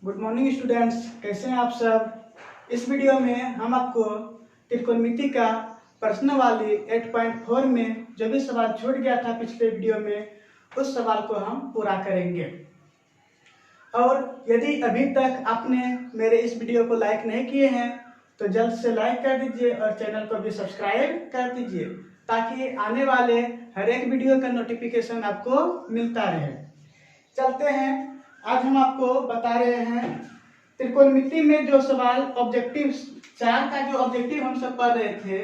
Good morning students, कैसे हैं आप सब। इस वीडियो में हम आपको त्रिकोणमिति का प्रश्न वाली 8.4 में जो भी सवाल छूट गया था पिछले वीडियो में, उस सवाल को हम पूरा करेंगे। और यदि अभी तक आपने मेरे इस वीडियो को लाइक नहीं किए हैं तो जल्द से लाइक कर दीजिए और चैनल को भी सब्सक्राइब कर दीजिए ताकि आने वाले हर एक वीडियो का नोटिफिकेशन आपको मिलता रहे। चलते हैं, आज हम आपको बता रहे हैं त्रिकोणमिति में जो सवाल ऑब्जेक्टिव 4 का जो ऑब्जेक्टिव हम सब पढ़ रहे थे,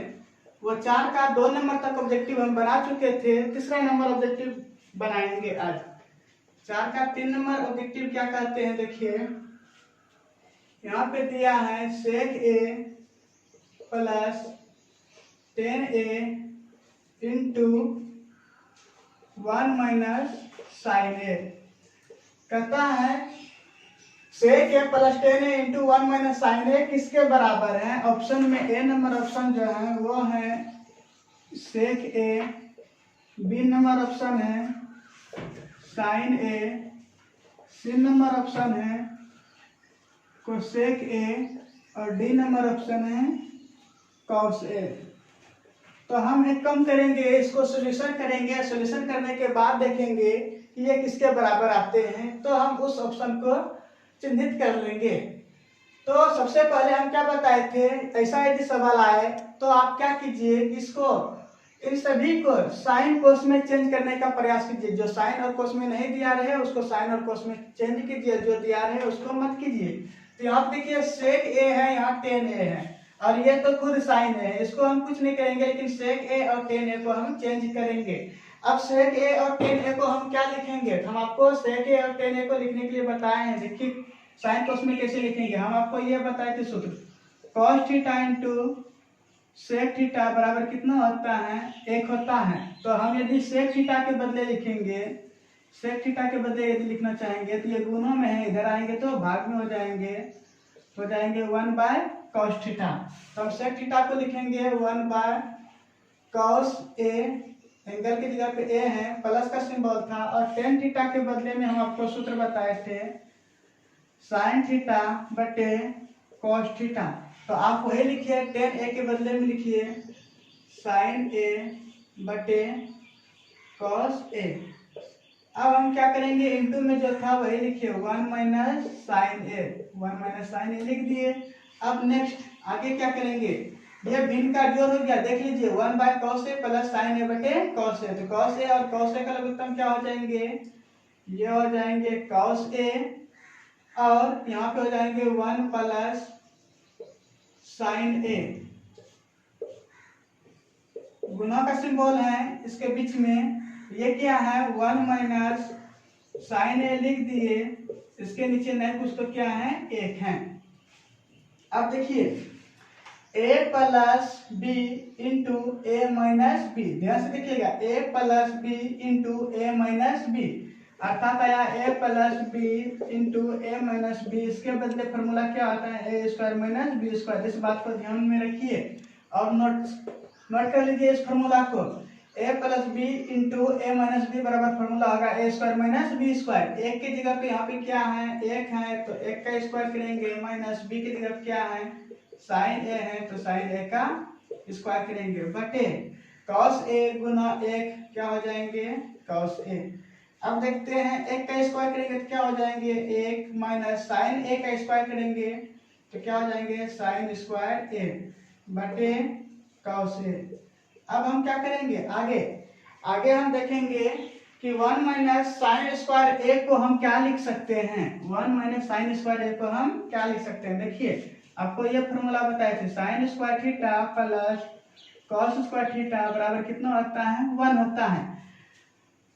वो 4 का 2 नंबर तक ऑब्जेक्टिव हम बना चुके थे। तीसरा नंबर ऑब्जेक्टिव बनाएंगे आज। 4 का 3 नंबर ऑब्जेक्टिव क्या कहते हैं, देखिए यहाँ पे दिया है sec a plus 10a into 1 minus sine A. कहता है sec a plus 10a into 1 minus sine A किसके बराबर है। ऑप्शन में ए नंबर ऑप्शन जो है वो है sec a, B number option है sine A, C number option है कोसेक ए और डी नंबर ऑप्शन है कॉस ए। तो हम एक काम करेंगे, इसको सॉल्यूशन करेंगे। सॉल्यूशन करने के बाद देखेंगे कि ये किसके बराबर आते हैं, तो हम उस ऑप्शन को चिन्हित कर लेंगे। तो सबसे पहले हम क्या बताए थे, ऐसा यदि सवाल आए तो आप क्या कीजिए, इसको इन सभी को साइन कोस में चेंज करने का प्रयास कीजिए। जो साइन और कोस में नहीं दिया रहे उसको साइन और कोस में चेंज कीजिए, जो दिया रहे उसको मत कीजिए। तो यहाँ देखिए सेक ए है, यहाँ 10a है और ये तो खुद साइन है, इसको हम कुछ नहीं करेंगे, लेकिन सेक ए और 10a को हम चेंज करेंगे। अब सेक ए और 10a को हम क्या लिखेंगे, हम आपको सेक ए और 10a को लिखने के लिए बताए हैं। देखिए साइन कोस में कैसे लिखेंगे, हम आपको ये बताए थे सूत्र cos theta into sec theta बराबर कितना होता है, 1 होता है। तो हम यदि सेक थीटा के बदले लिखेंगे, सेक थीटा के बदले यदि लिखना चाहेंगे तो ये गुणों में है, इधर आएंगे तो भाग में हो जाएंगे 1 बाय कॉस थीटा। तो हम सेक थीटा को लिखेंगे 1 बाय कॉस ए, एंगल की जगह पे ए है, प्लस का सिंबल था। और टेन थीटा के बदले में हम आपको सूत्र बताए थे साइन थीटा बटे कॉस थीटा। तो आप वही लिखिए, 10a के बदले में लिखिए साइन ए बटे कॉस ए। अब हम क्या करेंगे, इंटू में जो था वही लिखिए 1 माइनस साइन ए, 1 माइनस साइन ए लिख दिए। अब नेक्स्ट आगे क्या करेंगे, ये भिन्न का जोड़ हो गया, देख लीजिए 1 by cos A plus sine A बटे कॉस ए। तो कॉस ए और कॉस ए का लघुत्तम क्या हो जाएंगे, ये हो जाएंगे कॉस ए और यहाँ पे हो जाएंगे 1 प्लस साइन ए। गुणा का सिंबल है इसके बीच में, ये क्या है 1 माइनस साइन ए लिख दिए, इसके नीचे नहीं कुछ तो क्या है 1 है। अब देखिए a plus B into A minus B, ध्यान से देखिएगा a plus B into A minus B, अर्थात आया a plus B into A minus B. इसके बदले फॉर्मूला क्या आता है A square minus B square. इस बात को ध्यान में रखिए और नोट कर लीजिए इस फॉर्मूला को। a plus B into A minus B बराबर फॉर्मूला होगा A square minus B square. एक की जगह पे यहाँ पे क्या है 1 है, तो 1 का स्क्वायर करेंगे, माइनस बी की जगह क्या है साइन ए है, तो साइन ए का स्क्वायर करेंगे बटे कॉस ए गुना 1 क्या हो जाएंगे कॉस ए। अब देखते हैं 1 का स्क्वायर करेंगे तो क्या हो जाएंगे 1 माइनस साइन ए का स्क्वायर करेंगे तो क्या हो जाएंगे साइन स्क्वायर ए बटे कॉस ए। अब हम क्या करेंगे आगे हम देखेंगे कि 1 माइनस साइन स्क्वायर ए को हम क्या लिख सकते हैं, 1 माइनस साइन स्क्वायर ए को हम क्या लिख सकते हैं। देखिए आपको ये फॉर्मूला बताए थे sine square theta plus cos square theta बराबर कितना होता है 1 होता है,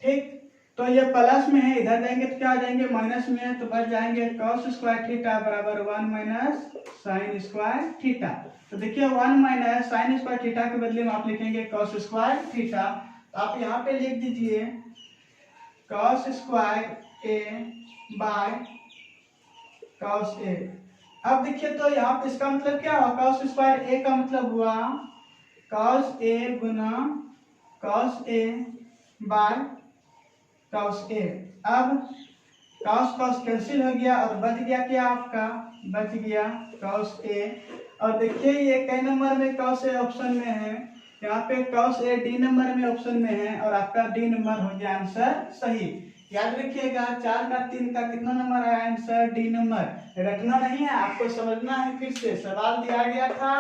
ठीक। तो ये प्लस में है, इधर जाएंगे तो क्या आ जाएंगे माइनस में है, तो बच जाएंगे cos स्क्वायर थीटा बराबर 1 माइनस साइन स्क्वायर थीटा। तो देखिए 1 माइनस साइन स्क्वायर थीटा के बदले में आप लिखेंगे cos स्क्वायर थीटा। तो आप यहाँ पे लिख दीजिए cos square A bye cos ए। अब देखिए तो यहाँ पे इसका मतलब क्या हुआ, cos स्क्वायर ए का मतलब हुआ cos ए गुना cos ए बाय cos ए। अब कॉस कॉस कैंसिल हो गया और बच गया क्या आपका, बच गया कॉस ए। और देखिए ये कई नंबर में कॉस ए ऑप्शन में है, यहाँ पे कॉस ए डी नंबर में ऑप्शन में है और आपका डी नंबर हो गया आंसर सही। याद रखिएगा 4 का 3 का कितना नंबर है आंसर, डी नंबर। रखना नहीं है, आपको समझना है। फिर से सवाल दिया गया था,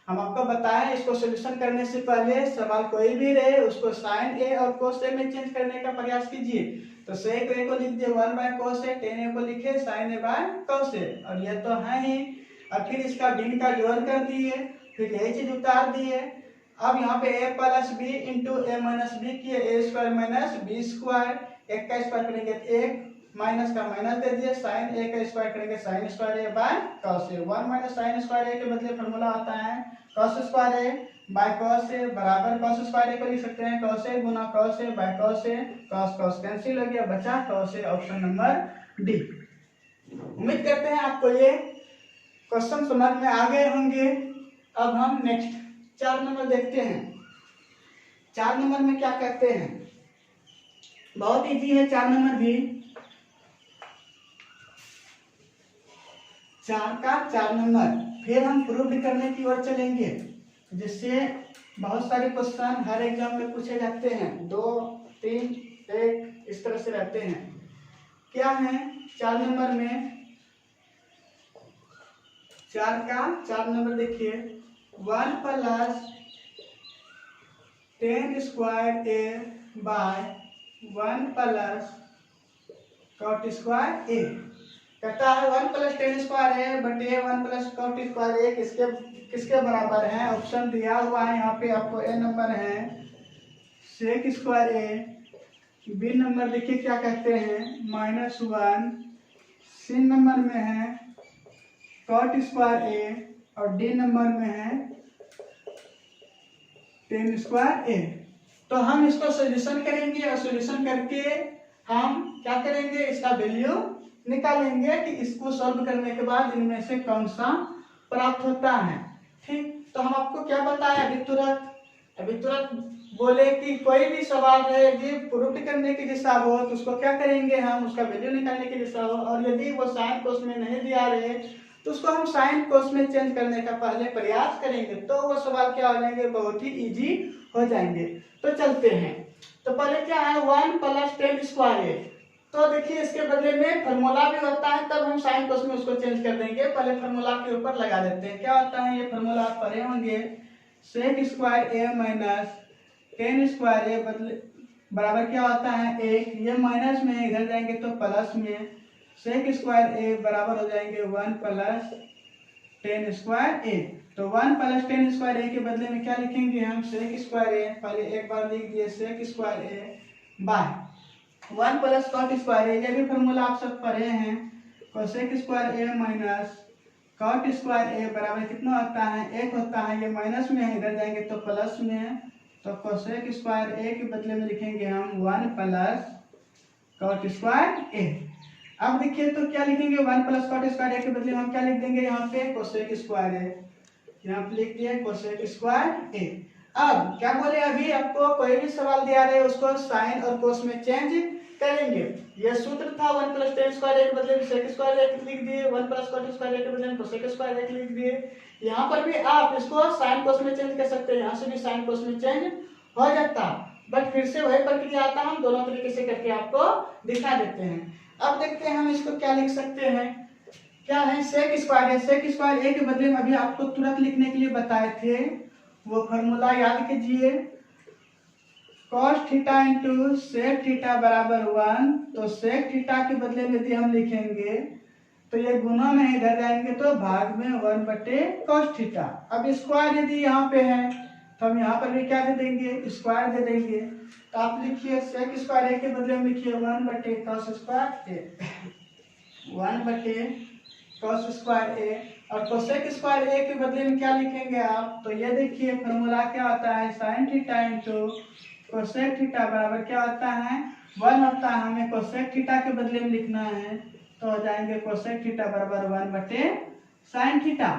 हम आपको बताएं इसको सोल्यूशन करने से पहले सवाल कोई भी रहे उसको साइन ए और कोस ए में चेंज करने का प्रयास कीजिए। तो सेक ए को लिख दिए 1 बाय कोस ए, टेन ए को लिखे साइन ए बाय कोस ए, और ये तो है ही। और फिर इसका भिन्न का जोड़ कर दिए, फिर यही चीज उतार दिए। अब यहाँ पे a plus B into A minus B किए, A square minus B square, एक का स्क्वायर करेंगे तो एक, माइनस का माइनस दे दिए, साइन ए का स्क्वायर करेंगे sine square A by cos A. 1 minus sine square A के बदले फॉर्मूला आता है cos square A by cos A बराबर कॉस स्क्वायर ए को लिख सकते हैं कॉस ए गुना cos A by cos A, cos cos cancel हो गया, बचा cos A, option number D. उम्मीद करते हैं आपको ये क्वेश्चन समझ में आ गए होंगे। अब हम नेक्स्ट 4 नंबर देखते हैं। 4 नंबर में क्या कहते हैं, बहुत इजी है 4 नंबर भी। 4 का 4 नंबर फिर हम प्रूव करने की ओर चलेंगे, जिससे बहुत सारे क्वेश्चन हर एग्जाम में पूछे जाते हैं, 2 3 1 इस तरह से रहते हैं। क्या है 4 नंबर में, 4 का 4 नंबर देखिए 1 plus ten square A by 1 plus cot square ए। कहता है 1 प्लस टेन स्क्वायर ए बटे 1 प्लस कॉट स्क्वायर ए किसके बराबर है। ऑप्शन दिया हुआ है यहाँ पे आपको, ए नंबर है सेक स्क्वायर ए, बी नंबर देखिए क्या कहते हैं -1, सी नंबर में है कॉट स्क्वायर ए और डी नंबर में है टेन स्क्वायर ए। तो हम इसको सॉल्यूशन करेंगे और सॉल्यूशन करके हम क्या करेंगे, इसका वैल्यू निकालेंगे कि इसको सॉल्व करने के बाद इनमें से कौन सा प्राप्त होता है। ठीक, तो हम आपको क्या बताया अभी तुरंत बोले कि कोई भी सवाल है यदि प्रूफ करने की जैसा हो तो उसको क्या करेंगे हम, उसका वैल्यू निकालने की जैसा हो, और यदि वो साइन कोस में नहीं दिया रहे तो उसको हम साइन कोस में चेंज करने का पहले प्रयास करेंगे, तो वो सवाल क्या हो जाएंगे, बहुत ही इजी हो जाएंगे। तो चलते हैं। तो पहले क्या है 1 प्लस टेन स्क्वायर ए, तो देखिए इसके बदले में फार्मूला भी होता है, तब हम साइन कोस में उसको चेंज कर देंगे। पहले फार्मूला के ऊपर लगा देते हैं। क्या होता है ये फार्मूला आप पढ़े होंगे, सेक स्क्वायर ए माइनस टेन स्क्वायर ए बराबर क्या होता है 1, ये माइनस में इधर जाएंगे तो प्लस में, सेक स्क्वायर ए बराबर हो जाएंगे 1 प्लस टेन स्क्वायर ए। तो 1 प्लस टेन स्क्वायर ए के बदले में क्या लिखेंगे हम, सेक स्क्वायर ए, पहले एक बार लिख दिए sec square A by 1 plus cot square ए, ये भी फार्मूला आप सब पढ़े हैं, कोसेक स्क्वायर ए माइनस कॉट स्क्वायर ए बराबर कितना होता है 1 होता है, ये माइनस में है इधर जाएंगे तो प्लस में, तो कोसेक स्क्वायर ए के बदले में लिखेंगे हम 1 प्लस कॉट स्क्वायर ए। अब देखिए तो क्या लिखेंगे 1 प्लस कॉट स्क्वायर ए के बदले हम क्या लिख देंगे यहाँ पे कोसेक स्क्वायर ए, यहाँ पे लिख दिया कोसेक स्क्वायर ए। अब क्या बोले, अभी आपको कोई भी सवाल दिया रहे उसको साइन और कोस में चेंज करेंगे। यह सूत्र था 1 प्लस टेन स्क्वायर ए के बदले में सेक स्क्वायर ए लिख दिए, 1 प्लस कॉट स्क्वायर ए के बदले में कोसेक स्क्वायर ए लिख दिए। यहाँ पर भी आप इसको साइन कोस में चेंज कर सकते हैं, यहाँ से भी साइन कोस में चेंज हो जाता, बट फिर से वही प्रक्रिया आता है, हम दोनों तरीके से करके आपको दिखा देते हैं। अब देखते हैं हम इसको क्या लिख सकते हैं। क्या है sec square A, sec square A के बदले में अभी आपको तुरंत लिखने के लिए बताए थे, वो फॉर्मूला याद कीजिए, cos theta into sec theta बराबर 1, तो सेक थीटा के बदले में यदि हम लिखेंगे तो ये गुना में इधर जाएंगे तो भाग में 1 बटे cos थीटा। अब स्क्वायर यदि यहाँ पे है तो हम यहाँ पर भी क्या दे देंगे, स्क्वायर दे देंगे। तो आप लिखिए सेक स्क्वायर ए के बदले में लिखिए 1 बटे cos स्क्वायर ए, 1 बटे cos स्क्वायर ए, और कोसेक स्क्वायर ए के बदले में क्या लिखेंगे आप, तो ये देखिए फॉर्मूला क्या होता है sine theta into cosec theta बराबर क्या होता है 1 होता है, हमें कोसेक थीटा के बदले में लिखना है तो हो जाएंगे कोसेक थीटा बराबर 1 बटे साइन थीटा।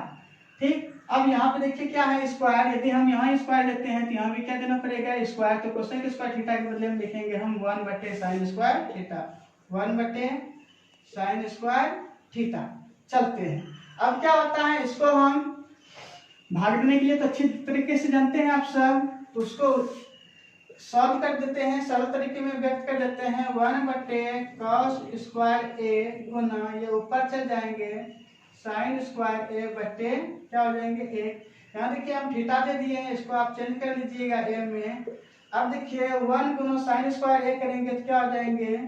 ठीक, अब यहाँ पे देखिए क्या है स्क्वायर, यदि हम यहाँ स्क्वायर लेते हैं तो यहाँ भी क्या देना पड़ेगा स्क्वायर, तो कोसेक स्क्वायर थीटा के बदले में लिखेंगे हम 1 बटे साइन स्क्वायर थीटा, 1 बटे साइन स्क्वायर थीटा। चलते हैं, अब क्या होता है, इसको हम भागने के लिए तो अच्छी तरीके से जानते हैं आप सब, तो उसको सॉल्व कर देते हैं, सरल तरीके में व्यक्त कर देते हैं। 1/cos² गुना, ये ऊपर चल जाएंगे, sin² बटे क्या हो जाएंगे 1। यहाँ देखिए हम थीटा दे दिए हैं, इसको आप चेंज कर लीजिएगा a में। अब देखिए 1 गुना sin² करेंगे तो क्या हो जाएंगे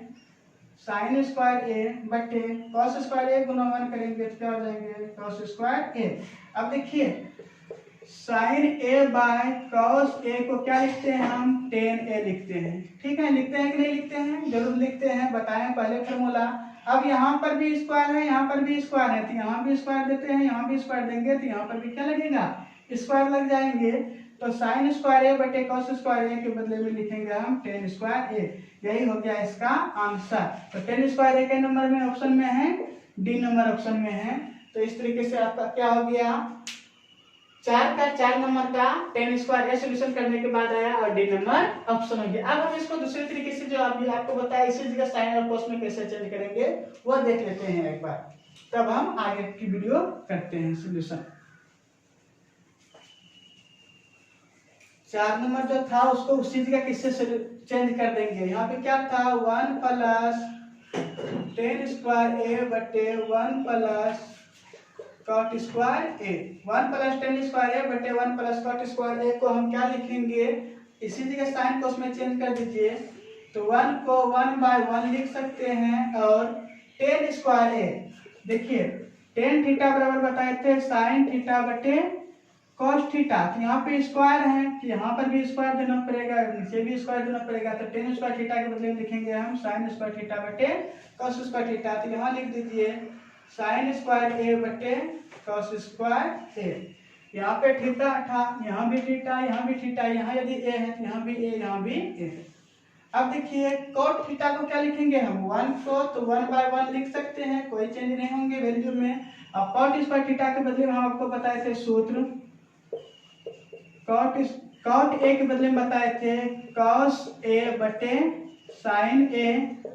sin² बटे cos² गुना 1 करेंगे तो क्या हो जाएंगे cos²। अब देखिए sin a by cos a को क्या लिखते हैं हम, tan a लिखते हैं। ठीक है, लिखते हैं कि नहीं लिखते हैं, जरूर लिखते हैं, बताएं पहले फॉर्मूला। अब यहाँ पर भी स्क्वायर है, यहाँ पर भी स्क्वायर है, तो यहाँ भी स्क्वायर देते हैं, यहाँ भी स्क्वायर देंगे तो यहाँ पर भी क्या लगेगा, स्क्वायर लग जाएंगे। तो sin² बटे cos² के बदले में लिखेंगे हम tan²। यही हो गया इसका आंसर। तो tan² के नंबर में ऑप्शन में है, डी नंबर ऑप्शन में है। तो इस तरीके से आपका क्या हो गया, 4 नंबर का tan² सोल्यूशन करने के बाद आया और डी नंबर ऑप्शन हो गया। अब हम इसको दूसरे तरीके से जो अभी आपको बताया इसी जगह साइन और कोस में कैसे चेंज करेंगे वो देख लेते हैं एक बार, तब हम आगे की वीडियो करते हैं सोल्यूशन। 4 नंबर जो था उसको उसी जगह किससे चेंज कर देंगे। यहाँ पे क्या था 1 प्लस tan² बटे 1 प्लस cot²a। 1 प्लस tan² बटे 1 प्लस cot² को हम क्या लिखेंगे, इसी जगह साइन कोस में चेंज कर दीजिए। तो 1 को 1/1 लिख सकते हैं और tan², देखिए tan थीटा बराबर बताए थे sin थीटा बटे cos थीटा। तो यहाँ पे स्क्वायर है तो यहाँ पर भी स्क्वायर देना पड़ेगा, नीचे भी स्क्वायर देना पड़ेगा। तो tan² थीटा के बदले में लिखेंगे हम sin² थीटा बटे cos² थीटा। तो यहाँ लिख दीजिए sin² बटे cos²। यहाँ पे थीटा था, यहाँ भी थीटा, यहाँ भी थीटा, यहाँ यदि a है तो यहाँ भी a, यहाँ भी a। अब देखिए cot थीटा को क्या लिखेंगे हम, 1 को तो 1/1 लिख सकते हैं, कोई चेंज नहीं होंगे वैल्यू में। अब cot² थीटा के बदले में हम आपको बताए थे सूत्र, cot a के बदले में बताए थे cos a बटे sin a।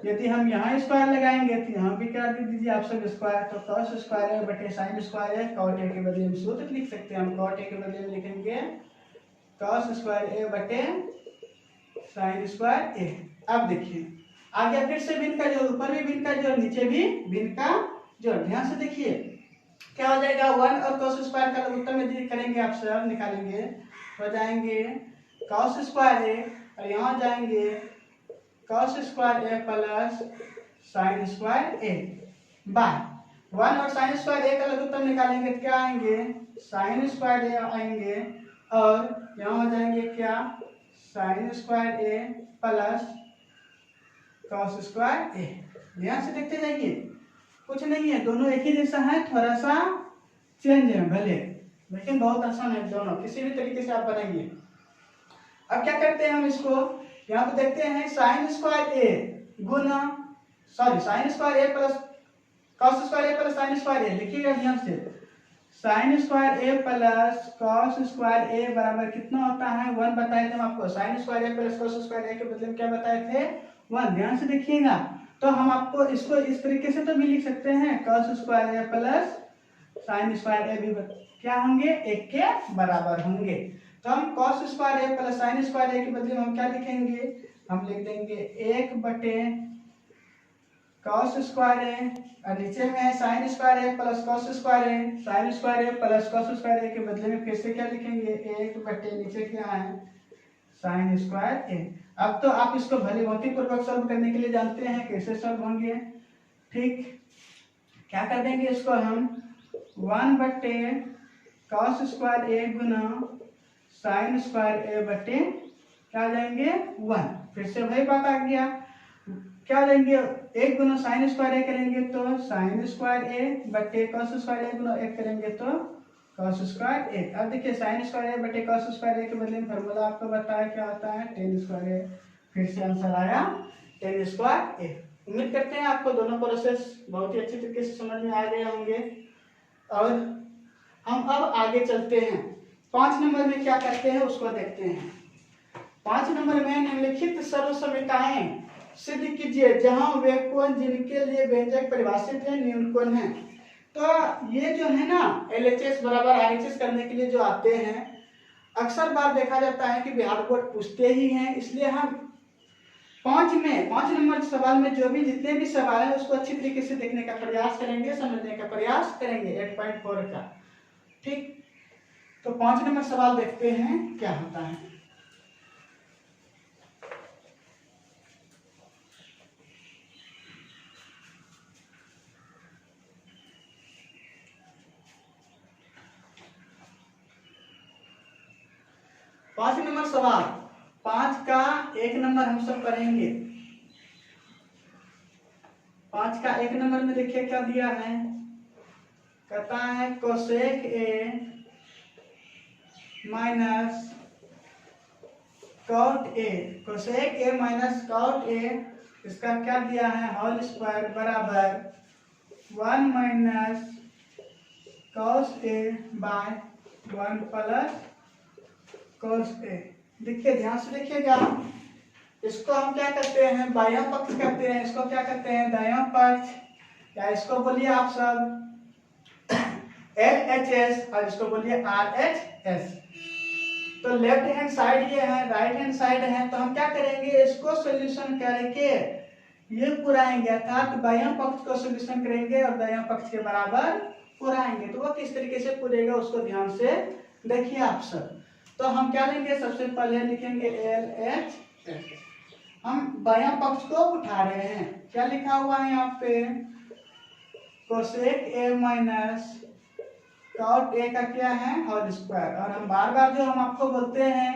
यदि हम यहाँ स्क्वायर लगाएंगे तो यहाँ भी क्या दे दीजिए आप सब स्क्वायर, तो cos² बटे sin²। cot a के बदले में सूत्र लिख सकते हैं हम, cot a के बदले में लिखेंगे cos² बटे sin²। अब देखिए आगे फिर से भिन्न का जोड़, ऊपर भी भिन्न का जोड़, नीचे भी भिन्न का जोड़। ध्यान से देखिए क्या हो जाएगा, 1 और cos² का लघुत्तम यदि करेंगे आप सब निकालेंगे हो जाएंगे cos² और यहाँ जाएंगे cos² प्लस sin² बाय 1 और sin² का लघुत्तम निकालेंगे तो क्या आएंगे sin² आएंगे और यहाँ हो जाएंगे क्या sin² प्लस cos²। ध्यान से देखते जाइए, कुछ नहीं है, दोनों एक ही जैसा है, थोड़ा सा चेंज है भले, लेकिन बहुत आसान है दोनों, किसी भी तरीके से आप बनाइए। अब क्या करते हैं हम इसको, यहाँ पे देखते हैं sin² गुना sin² plus cos² plus sin²। लिखिएगा ध्यान से, sin² प्लस cos² बराबर कितना होता है, 1 बताए थे हम आपको। sin² प्लस cos² के बदले में क्या बताए थे 1। ध्यान से देखिएगा, तो हम आपको इसको इस तरीके से तो भी लिख सकते हैं cos² प्लस sin² भी क्या होंगे 1 के बराबर होंगे। तो हम cos² प्लस sin² के बदले में हम क्या लिखेंगे, हम लिख देंगे 1 बटे cos² और नीचे में है sin² plus cos²। sin² plus cos² के बदले में फिर से क्या लिखेंगे 1 बटे नीचे क्या है sin²। अब तो आप इसको भली भांति पूर्वक सॉल्व करने के लिए जानते हैं कैसे सॉल्व होंगे। ठीक, क्या कर देंगे इसको हम 1 बटे cos² गुना sin² बटे क्या आ जाएंगे 1। फिर से वही बात आ गया, क्या आ जाएंगे 1 गुना sin² करेंगे तो sin² बटे cos² गुना 1 करेंगे तो cos²। अब देखिए sin² बटे cos² के बदले में फॉर्मूला आपको बताया क्या होता है tan²। फिर से आंसर आया tan²। उम्मीद करते हैं आपको दोनों प्रोसेस बहुत ही अच्छी तरीके से समझ में आ गए होंगे। और हम अब आगे चलते हैं, 5 नंबर में क्या करते हैं उसको देखते हैं। 5 नंबर में निम्नलिखित सर्वसमीकताएं सिद्ध कीजिए जहां वे कोण जिनके लिए व्यंजक परिभाषित है न्यून कोण है। तो ये जो है ना LHS बराबर RHS करने के लिए जो आते हैं, अक्सर बार देखा जाता है कि बिहार बोर्ड पूछते ही हैं, इसलिए हम 5 नंबर सवाल में जो भी जितने भी सवाल है उसको अच्छी तरीके से देखने का प्रयास करेंगे, समझने का प्रयास करेंगे 8.4 का। ठीक, तो 5 नंबर सवाल देखते हैं क्या होता है। पांच नंबर सवाल, 5 का 1 नंबर हम सब करेंगे। 5 का 1 नंबर में देखिए क्या दिया है, कहता है cosec A minus cot A, cosec A minus cot A, इसका क्या दिया है होल स्क्वायर बराबर 1 minus cos A by 1 plus cos A. देखिए ध्यान से देखिएगा, इसको हम क्या करते हैं बायां पक्ष करते हैं, इसको क्या करते हैं दायां पक्ष, या इसको बोलिए आप सब LHS और इसको बोलिए RHS। तो लेफ्ट हैंड साइड ये है, राइट हैंड साइड है, तो हम क्या करेंगे इसको सॉल्यूशन करके ये पुराएंगे, अर्थात बायां पक्ष को सॉल्यूशन करेंगे और दायां पक्ष के बराबर पुराएंगे। तो वो किस तरीके से पुरेगा उसको ध्यान से देखिए आप सब। तो हम क्या लेंगे, सबसे पहले लिखेंगे LHS, हम बायां पक्ष को उठा रहे हैं, क्या लिखा हुआ है यहाँ पे cosec A minus cot A का क्या है होल स्क्वायर। और हम बार बार जो हम आपको बोलते हैं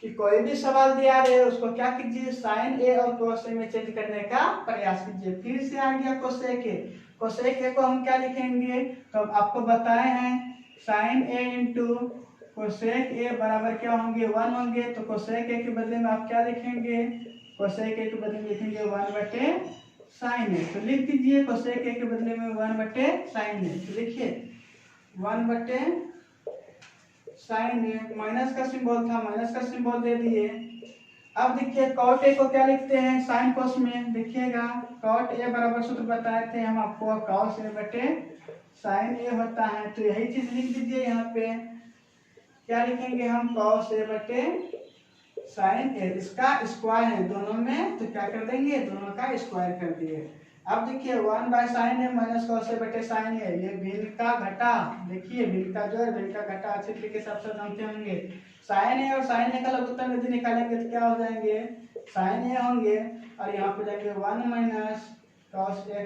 कि कोई भी सवाल दिया रहे उसको क्या कीजिए साइन ए और कोस ए में चेंज करने का प्रयास कीजिए। फिर से आ गया कोसेक ए, कोसेक ए को हम क्या लिखेंगे, तो आपको बताए हैं sine A into cosec A बराबर क्या होंगे 1 होंगे। तो कोसेक ए के बदले में आप क्या लिखेंगे, कोसेक ए के बदले में लिखेंगे 1 बटे साइन ए। तो लिख दीजिए कोसेक ए के बदले में 1 बटे साइन ए। तो लिखिए 1 बटे साइन ए, माइनस का सिंबल था माइनस का सिंबल दे दिए। अब देखिए कॉट ए को क्या लिखते हैं साइन कोस में, देखिएगा कॉट ए बराबर सूत्र बताए थे हम आपको कॉस ए बटे साइन ए होता है। तो यही चीज लिख दीजिए यहाँ पे, क्या लिखेंगे हम कॉस ए बटे साइन ए, इसका स्क्वायर है दोनों में, तो क्या कर देंगे दोनों का स्क्वायर कर दिए। अब देखिए 1 by sine A minus cos A बटे साइन ए, ये भिन्न का घटा, देखिए भिन्न का जोड़ भिन्न का घटा अच्छे तरीके से आप सब जानते होंगे। साइन ए और साइन ए का लघुत्तम यदि निकालेंगे तो क्या हो जाएंगे साइन ए होंगे, और यहाँ पे जाएंगे 1 माइनस कॉस ए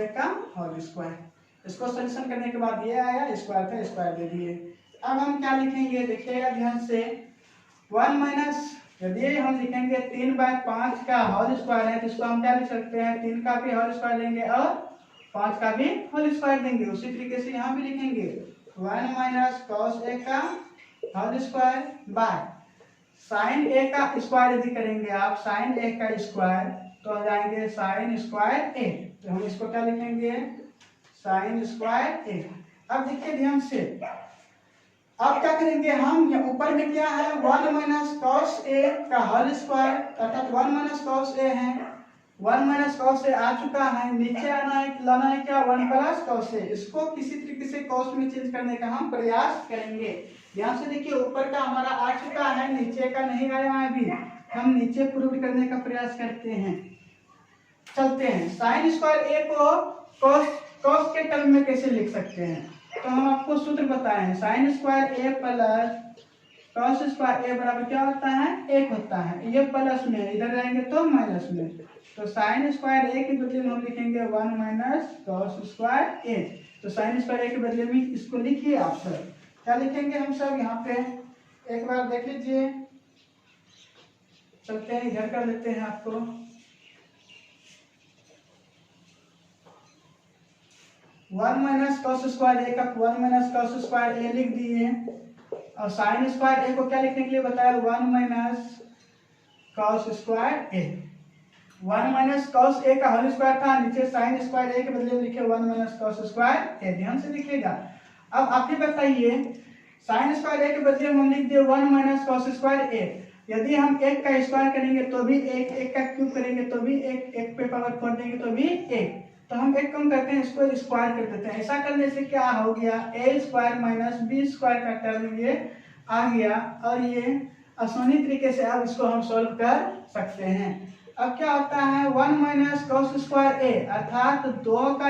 का होल स्क्वायर। इसको सॉल्यूशन करने के बाद ये आया स्क्वायर का स्क्वायर दे दिए। अब हम क्या लिखेंगे देखिएगा ध्यान से, 1 माइनस यदि हम लिखेंगे 3/5 का होल स्क्वायर है तो इसको हम क्या लिख सकते हैं 3 का भी होल स्क्वायर लेंगे और 5 का भी होल स्क्वायर देंगे। उसी तरीके से यहाँ भी लिखेंगे 1 माइनस कॉस ए का होल स्क्वायर बाय साइन ए का स्क्वायर यदि करेंगे आप साइन ए का स्क्वायर तो हो जाएंगे साइन स्क्वायर ए। तो हम इसको क्या लिखेंगे साइन स्क्वायर ए। अब देखिए ध्यान से, अब क्या करेंगे हम ऊपर में क्या है 1 माइनस कॉस ए का होल स्क्वायर, अर्थात 1 माइनस कॉस ए है, 1 माइनस कॉस ए आ चुका है, नीचे आना है लाना है क्या 1 प्लस कॉस ए। इसको किसी तरीके से कॉस में चेंज करने का हम प्रयास करेंगे। ध्यान से देखिए ऊपर का हमारा आ चुका है, नीचे का नहीं आया है अभी, हम नीचे प्रूव करने का प्रयास करते हैं। चलते हैं, साइन स्क्वायर ए को कॉस के टर्म में कैसे लिख सकते हैं, तो हम आपको सूत्र बताए हैं साइन स्क्वायर ए प्लस कॉस स्क्वायर ए बराबर क्या होता है 1 होता है। ये प्लस में इधर जाएंगे तो माइनस में, तो साइन स्क्वायर ए के बदले में हम लिखेंगे 1 माइनस कॉस स्क्वायर ए। तो साइन स्क्वायर ए के बदले में इसको लिखिए आप सब, क्या लिखेंगे हम सब यहाँ पे एक बार देख लीजिए। चलते हैं इधर कर लेते हैं आपको, 1 माइनस कॉस स्क्वायर ए का 1 माइनस कॉस स्क्वायर ए लिख दिए, और साइन स्क्वायर ए को क्या लिखने के लिए बताया 1 माइनस कॉस स्क्वायर ए। 1 माइनस कॉस ए का होल स्क्वायर था, नीचे साइन स्क्वायर ए के बदले में लिखे 1 माइनस कॉस स्क्वायर ए। ध्यान से लिखिएगा। अब आप ही बताइए साइन स्क्वायर ए के बदले में हम लिख दिए 1 माइनस कॉस स्क्वायर ए, यदि हम एक का स्क्वायर करेंगे तो भी एक, एक का क्यूब करेंगे तो भी एक, एक पे पावर 4 देंगे तो भी एक। तो हम एक कम करते हैं, इसको स्क्वायर कर देते हैं। ऐसा करने से क्या हो गया, ए स्क्वायर माइनस बी स्क्वायर का टर्म ये आ गया, और ये आसानी तरीके से अब इसको हम सॉल्व कर सकते हैं। अब क्या होता है 1 माइनस कॉस स्क्वायर ए, अर्थात 4 का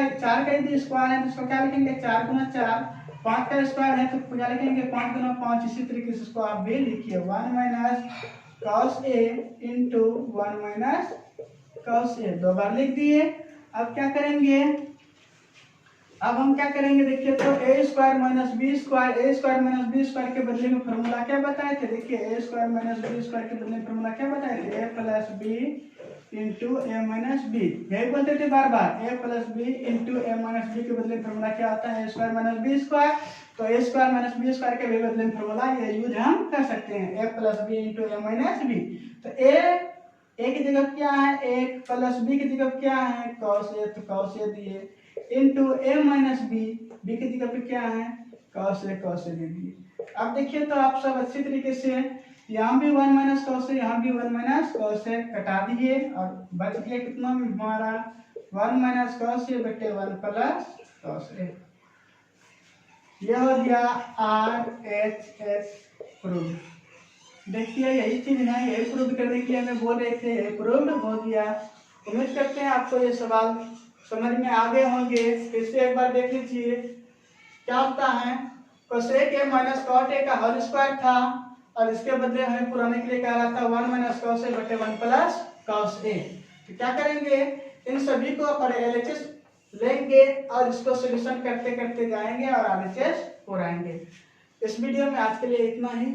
यदि स्क्वायर है तो इसको क्या लिखेंगे 4 गुना 4, 5 का स्क्वायर है तो क्या लिखेंगे 5 गुना 5। इसी तरीके से इसको आप भी लिखिए 1 माइनस कॉस ए इंटू 1 माइनस कॉस ए, 2 बार लिख दिए। अब क्या करेंगे, अब हम क्या करेंगे देखिए, तो ए स्क्वायर माइनस बी स्क्वायर, ए स्क्वायर माइनस बी स्क्वायर के बदले में फॉर्मूला क्या बताए थे, देखिए ए स्क्वायर माइनस बी स्क्वायर के बदले में फॉर्मूला क्या बताए थे, ए plus B into A minus B. यही बोलते थे बार बार, ए plus B into A minus B के बदले में फॉर्मूला क्या आता है, A square minus B square. तो ए स्क्वायर माइनस बी स्क्वायर के बदले में फॉर्मूला ये यूज हम कर सकते हैं, ए plus B into A minus B. तो ए की जगह क्या है, एक प्लस बी की जगह क्या है कॉस ए, तो कॉस ए दिए, into A minus B, B की जगह पे क्या है कॉस ए दे दिए। अब देखिए तो आप सब अच्छी तरीके से यहाँ भी 1 माइनस कॉस ए, यहाँ भी 1 माइनस कॉस ए कटा दिए, और बच गया कितना हमारा 1 माइनस कॉस ए बटे 1 प्लस कॉस ए। यह हो गया RHS प्रूव। देखिए यही चीज है, यही प्रूव करने के लिए हमें बोल रहे थे, प्रूव हो गया। उम्मीद करते हैं आपको ये सवाल समझ में आ गए होंगे। फिर से एक बार देख लीजिए क्या होता है, cosec A minus cot A का होल स्क्वायर था, और इसके बदले हमें पुराने के लिए क्या रहा था 1 माइनस कॉस ए बटे 1 प्लस कॉस ए। तो क्या करेंगे, इन सभी को पर एलएचएस लेंगे और इसको सॉल्यूशन करते करते जाएंगे और आरएचएस उड़ाएंगे। इस वीडियो में आज के लिए इतना ही।